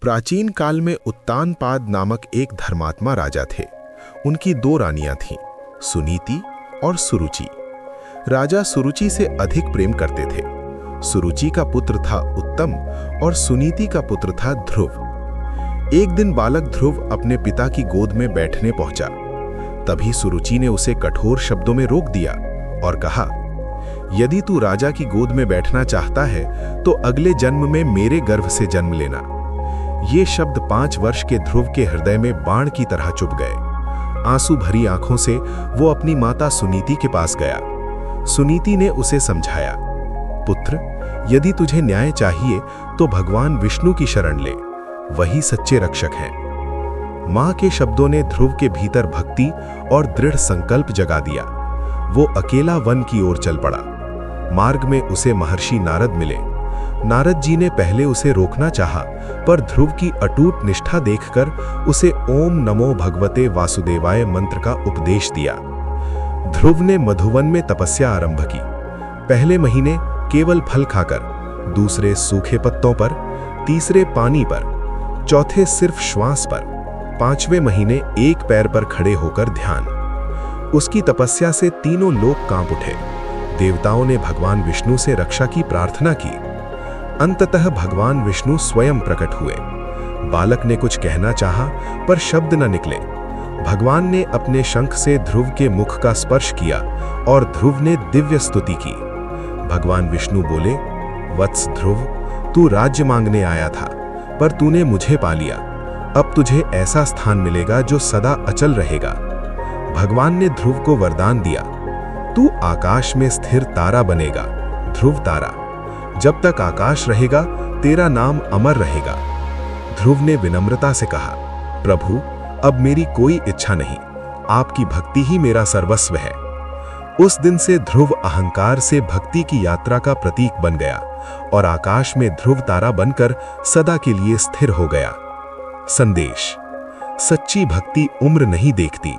प्राचीन काल में उत्तानपाद नामक एक धर्मात्मा राजा थे। उनकी दो रानियां थीं, सुनीति और सुरुचि। राजा सुरुचि से अधिक प्रेम करते थे। सुरुचि का पुत्र था उत्तम और सुनीति का पुत्र था ध्रुव। एक दिन बालक ध्रुव अपने पिता की गोद में बैठने पहुंचा। तभी सुरुचि ने उसे कठोर शब्दों में रोक दिया और कहा, यदि तू राजा की गोद में बैठना चाहता है तो अगले जन्म में मेरे गर्भ से जन्म लेना। ये शब्द 5 वर्ष के ध्रुव के हृदय में बाण की तरह चुभ गए। आंसू भरी आंखों से वो अपनी माता सुनीति के पास गया। सुनीति ने उसे समझाया, पुत्र, यदि तुझे न्याय चाहिए तो भगवान विष्णु की शरण ले, वही सच्चे रक्षक हैं। मां के शब्दों ने ध्रुव के भीतर भक्ति और दृढ़ संकल्प जगा दिया। वो अकेला वन की ओर चल पड़ा। मार्ग में उसे महर्षि नारद मिले। नारद जी ने पहले उसे रोकना चाहा, पर ध्रुव की अटूट निष्ठा देखकर उसे ओम नमो भगवते वासुदेवाय मंत्र का उपदेश दिया। ध्रुव ने मधुवन में तपस्या आरंभ की। पहले महीने केवल फल खाकर, दूसरे सूखे पत्तों पर, तीसरे पानी पर, चौथे सिर्फ श्वास पर, 5वें महीने एक पैर पर खड़े होकर ध्यान। उसकी तपस्या से तीनों लोक कांप उठे। देवताओं ने भगवान विष्णु से रक्षा की प्रार्थना की। अंततः भगवान विष्णु स्वयं प्रकट हुए। बालक ने कुछ कहना चाहा, पर शब्द न निकले। भगवान ने अपने शंख से ध्रुव के मुख का स्पर्श किया और ध्रुव ने दिव्य स्तुति की। भगवान विष्णु बोले, वत्स ध्रुव, तू राज्य मांगने आया था, पर तूने मुझे पा लिया। अब तुझे ऐसा स्थान मिलेगा जो सदा अचल रहेगा। भगवान ने ध्रुव को वरदान दिया, तू आकाश में स्थिर तारा बनेगा, ध्रुव तारा। जब तक आकाश रहेगा तेरा नाम अमर रहेगा। ध्रुव ने विनम्रता से कहा, प्रभु, अब मेरी कोई इच्छा नहीं, आपकी भक्ति ही मेरा सर्वस्व है। उस दिन से ध्रुव अहंकार से भक्ति की यात्रा का प्रतीक बन गया और आकाश में ध्रुव तारा बनकर सदा के लिए स्थिर हो गया। संदेश: सच्ची भक्ति उम्र नहीं देखती,